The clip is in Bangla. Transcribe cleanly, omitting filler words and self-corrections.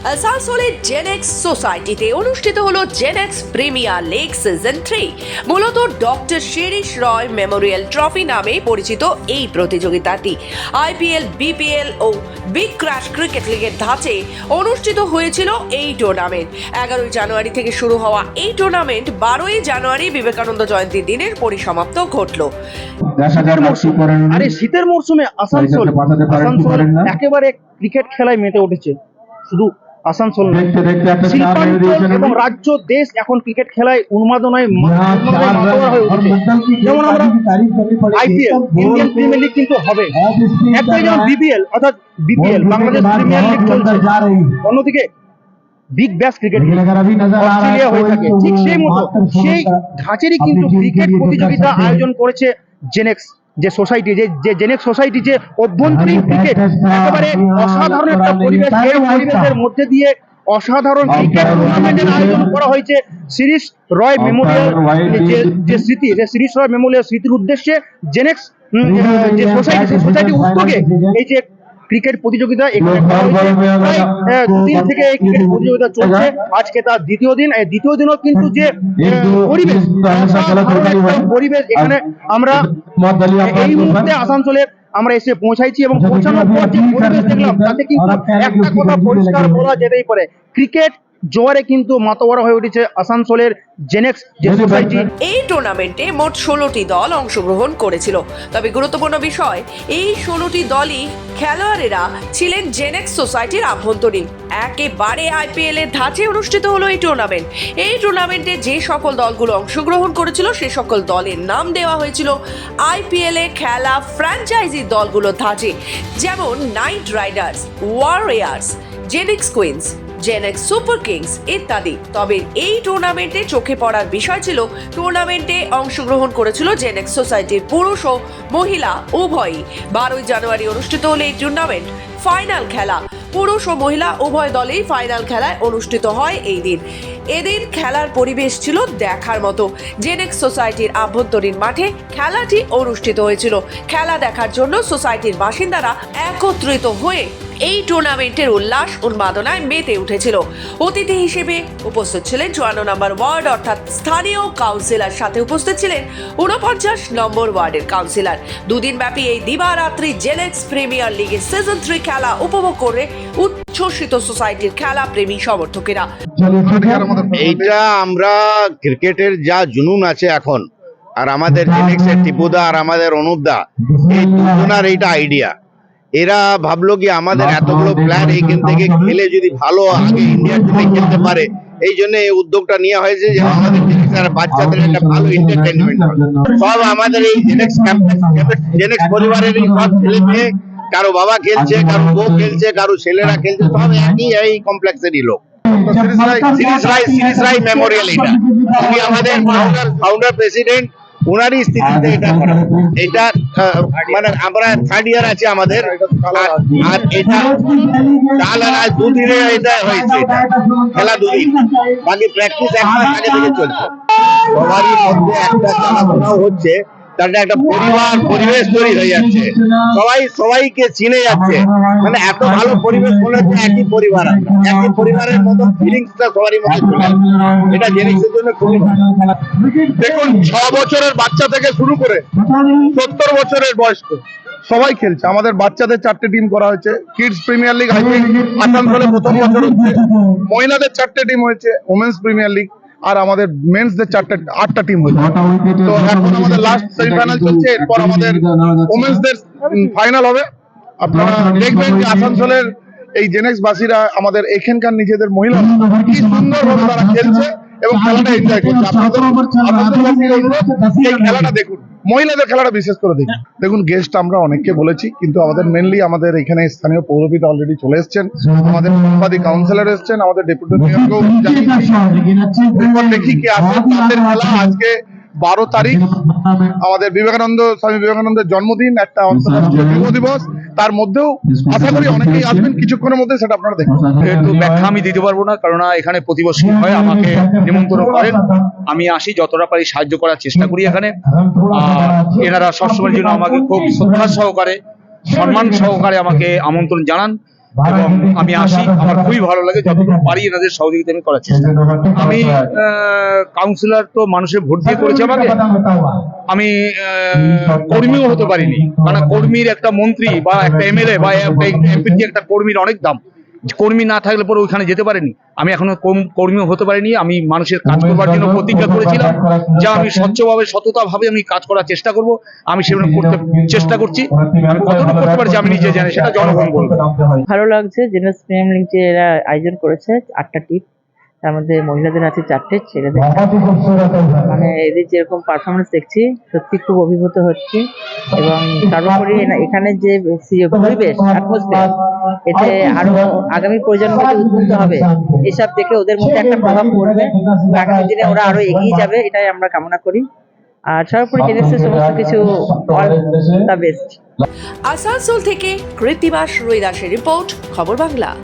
আসানসোলের জেনেক্স সোসাইটিতে অনুষ্ঠিত হলো জেনেক্স প্রিমিয়ার লিগ সিজন 3। মূলত ডক্টর শিরিষ রয় মেমোরিয়াল ট্রফি নামে পরিচিত এই প্রতিযোগিতাটি আইপিএল, বিপিএল ও বিগ ক্র্যাশ ক্রিকেট লিগের ধাঁচে অনুষ্ঠিত হয়েছিল এই টুর্নামেন্ট। 11 জানুয়ারি থেকে শুরু হওয়া এই টুর্নামেন্ট 12 জানুয়ারি বিবেকানন্দ জয়ন্তীর দিনের পরিসমাপ্ত ঘটল। আরে শীতের মরশুমে আসানসোল একেবারে ক্রিকেট খেলায় মেতে উঠেছে। শুধু আসানসোল শিল্পাঞ্চল এবং রাজ্য দেশ এখন ক্রিকেট খেলায় উন্মাদনায় মাতোয়ারা হয়ে উঠেছে। যেমন আমরা আইপিএল, ইন্ডিয়ান প্রিমিয়ার লিগ কিন্তু হবে, একটাই যেমন বিপিএল অর্থাৎ বিপিএল বাংলাদেশ প্রিমিয়ার লিগ চলছে, অন্যদিকে বিগ ব্যাশ ক্রিকেট অস্ট্রেলিয়া হয়ে থাকে। ঠিক সেই মতো সেই ধাঁচেরই কিন্তু ক্রিকেট প্রতিযোগিতা আয়োজন করেছে জেনেক্স যে সোসাইটি, যে জেনেক্স সোসাইটি, যে অভ্যন্তরীণ ক্রিকেট একেবারে অসাধারণ একটা পরিবেশ, এই পরিবেশের মধ্যে দিয়ে অসাধারণ ক্রিকেট টুর্নামেন্টের আয়োজন করা হয়েছে শিরিষ রয় মেমোরিয়াল যে স্মৃতি, যে শিরিষ রয় মেমোরিয়াল স্মৃতির উদ্দেশ্যে জেনেক্স যে সোসাইটি উদ্যোগে এই যে ক্রিকেট প্রতিযোগিতা এখানে প্রায় 2 দিন থেকে এই ক্রিকেট প্রতিযোগিতা চলছে। আজকে তার দ্বিতীয় দিন। এই দ্বিতীয় দিনও কিন্তু যে পরিবেশ এখানে আমরা এই মুহূর্তে আসানসোলের আমরা এসে পৌঁছাইছি এবং পৌঁছানোর পর যে পরিবেশ দেখলাম তাতে কিন্তু একটা কথা পরিষ্কার বলা যেতেই পারে, ক্রিকেট জোয়ারে কিন্তু মাতোয়ারা হয়ে উঠেছে আসানসোলের জেনেক্স যে সোসাইটি। এই টুর্নামেন্টে মোট 16টি দল অংশগ্রহণ করেছিল। তবে গুরুত্বপূর্ণ বিষয়, এই 16টি দলই খেলোয়াড়েরা ছিলেন জেনেক্স সোসাইটির আভ্যন্তরীণ। একেবারে আইপিএল এর ধাঁচে অনুষ্ঠিত হলো এই টুর্নামেন্ট। এই টুর্নামেন্টে যে সকল দলগুলো অংশগ্রহণ করেছিল সে সকল দলের নাম দেওয়া হয়েছিল আইপিএল এ খেলা ফ্র্যাঞ্চাইজি দলগুলোর ধাঁচে, যেমন Knight Riders, Warriors, Genex Queens, Genex Super Kings ইত্যাদি। তবে এই টুর্নামেন্টে চোখে পড়ার বিষয় ছিল টুর্নামেন্টে অংশগ্রহণ করেছিল জেনেক্স সোসাইটির পুরুষ ও মহিলা উভয়ই। 12 জানুয়ারি অনুষ্ঠিত হলো এই টুর্নামেন্ট। ফাইনাল খেলা পুরুষ ও মহিলা উভয় দলেই ফাইনাল খেলায় অনুষ্ঠিত হয় এই দিন। এদিন খেলার পরিবেশ ছিল দেখার মতো। জেনেক্স সোসাইটির আভ্যন্তরীণ মাঠে খেলাটি অনুষ্ঠিত হয়েছিল। খেলা দেখার জন্য সোসাইটির বাসিন্দারা একত্রিত হয়ে এই টুর্নামেন্টের উল্লাস উন্মাদনায় মেতে উঠেছিল। অতিথি হিসেবে উপস্থিত ছিলেন 54 নম্বর ওয়ার্ড অর্থাৎ স্থানীয় কাউন্সিলর, সাথে উপস্থিত ছিলেন 49 নম্বর ওয়ার্ডের কাউন্সিলর। 2 দিন ব্যাপী এই দিবারাত্রি জেনেক্স প্রিমিয়ার লিগের সিজন 3 খেলা উপভোগ করে উচ্ছ্বসিত সোসাইটির খেলা প্রেমী সমর্থকেরা। এইটা আমরা ক্রিকেটের যা জুনুন আছে এখন, আর আমাদের জেনেক্সের টিপুদা আর আমাদের অনুপদা, এই দুজনার এইটা আইডিয়া। এরা ভাবলো কি আমাদের এতগুলো প্ল্যান এইখান থেকে খেলে যদি ভালো আগে ইন্ডিয়ার টিমে খেলতে পারে, এই জন্য এই উদ্যোগটা নেওয়া হয়েছে যে আমাদের বাচ্চাদের একটা ভালো এন্টারটেনমেন্ট হবে। সব আমাদের এই জেনেক্স পরিবারেরই সব ছেলে মেয়ে, কারো বাবা খেলছে, কারো বউ খেলছে, কারো ছেলেরা খেলছে, সব একই এই কমপ্লেক্সেরই লোক। শিরিষ রায় মেমোরিয়াল, এটা আমাদের ফাউন্ডার প্রেসিডেন্ট, ওনারই স্থিতিতে এটা করা। এটা মানে আমরা 3rd ইয়ার আছে আমাদের, আর এটা কাল আর আজ 2 দিনে এটা হয়েছে। খেলা 2 দিন, বাকি প্র্যাকটিস 1 মাস আগে থেকে চলছে। সবারই মধ্যে একটা জানাশোনাও হচ্ছে, তার একটা পরিবেশ তৈরি হয়ে যাচ্ছে, সবাইকে চিনে যাচ্ছে। মানে এত ভালো পরিবেশ মনে হচ্ছে একই পরিবার, একই পরিবারের মতো ফিলিংসটা সবারই মধ্যে চলে আসছে। এটা জেনেক্সের জন্য খুবই ভালো। দেখুন, 6 বছরের বাচ্চা থেকে শুরু করে 70 বছরের বয়স্ক সবাই খেলছে। আমাদের বাচ্চাদের 4টে টিম করা হয়েছে। কিডস প্রিমিয়ার লিগ আসানসোলে প্রথম বছর হচ্ছে। মহিলাদের 4টে টিম হয়েছে, ওমেন্স প্রিমিয়ার লিগ। আর আমাদের মেন্সদের 8টা টিম হয়েছে। তো এখন আমাদের লাস্ট সেমিফাইনাল চলছে, এরপর আমাদের ওমেন্সদের ফাইনাল হবে। আপনারা দেখবেন যে আসানসোলের এই জেনেক্স বাসীরা, আমাদের এখানকার নিজেদের মহিলা কি সুন্দরভাবে তারা খেলছে এবং খেলাটা এনজয় করছে। আপনাদের এই খেলাটা দেখুন, মহিলাদের খেলাটা বিশেষ করে দেখুন। দেখুন, গেস্ট আমরা অনেককে বলেছি, কিন্তু আমাদের মেনলি আমাদের এখানে স্থানীয় পৌরপিতা অলরেডি চলে এসছেন, আমাদের সাংবাদিক কাউন্সিলর এসছেন, আমাদের ডেপুটি মেয়রকেও দেখি কি আসে। তাদের খেলা আজকে 12 তারিখ আমাদের স্বামী বিবেকানন্দের জন্মদিন, একটা আন্তর্জাতিক যুব দিবস। তার মধ্যেও আশা করি অনেকেই আসবেন কিছুক্ষণের মধ্যে, সেটা আপনারা দেখুন। একটু ব্যাখ্যা আমি দিতে পারবো না, কারণ এখানে প্রতিবর্ষী হয়, আমাকে নিমন্ত্রণ করেন, আমি আসি, যতটা পারি সাহায্য করার চেষ্টা করি এখানে। এনারা সবসময়ের জন্য আমাকে খুব শ্রদ্ধা সহকারে, সম্মান সহকারে আমাকে আমন্ত্রণ জানান এবং আমি আসি, আমার খুবই ভালো লাগে, যতটুকু পারি এনাদের সহযোগিতা আমি করার চেষ্টা করি। আমি কাউন্সিলর তো মানুষের ভোট দিয়ে করেছে আমাকে, আমি কর্মীও হতে পারিনি, কারণ কর্মীর একটা মন্ত্রী বা একটা এমএলএ বা একটা এমপির যে একটা কর্মীর অনেক দাম, কর্মী না থাকলে পরে ওইখানে যেতে পারেনি। আমি এখনো কর্মীও হতে পারিনি। আমি মানুষের কাজ করবার জন্য প্রতিজ্ঞা করেছিলাম, যা আমি স্বচ্ছভাবে সততাভাবে আমি কাজ করার চেষ্টা করব। আমি সেগুলো করতে চেষ্টা করছি। আমি কতটুকু করতে পারছি আমি নিজে জানি, সেটা জনগণ বলবে। ভালো লাগছে জেনারেল প্রিমিয়াম লিগ যে এরা আয়োজন করেছে 8টা টিম, তার মধ্যে মহিলাদের আছে 4টে, ছেলেদের 4টে। মানে এদের যেরকম পারফরমেন্স দেখছি সত্যি খুব অভিভূত হচ্ছি, এবং সর্বোপরি এখানে যে পরিবেশ অ্যাটমসফিয়ার, এতে আরো আগামী প্রজন্ম যে উদ্বুদ্ধ হবে এসব দেখে ওদের মধ্যে একটা প্রভাব পড়বে, আগামী দিনে ওরা আরো এগিয়ে যাবে, এটাই আমরা কামনা করি। আর সর্বোপরি জেনেক্সের সমস্ত কিছু অল দ্য বেস্ট। আসানসোল থেকে কৃত্তিবাস রুইদাসের রিপোর্ট, খবর বাংলা।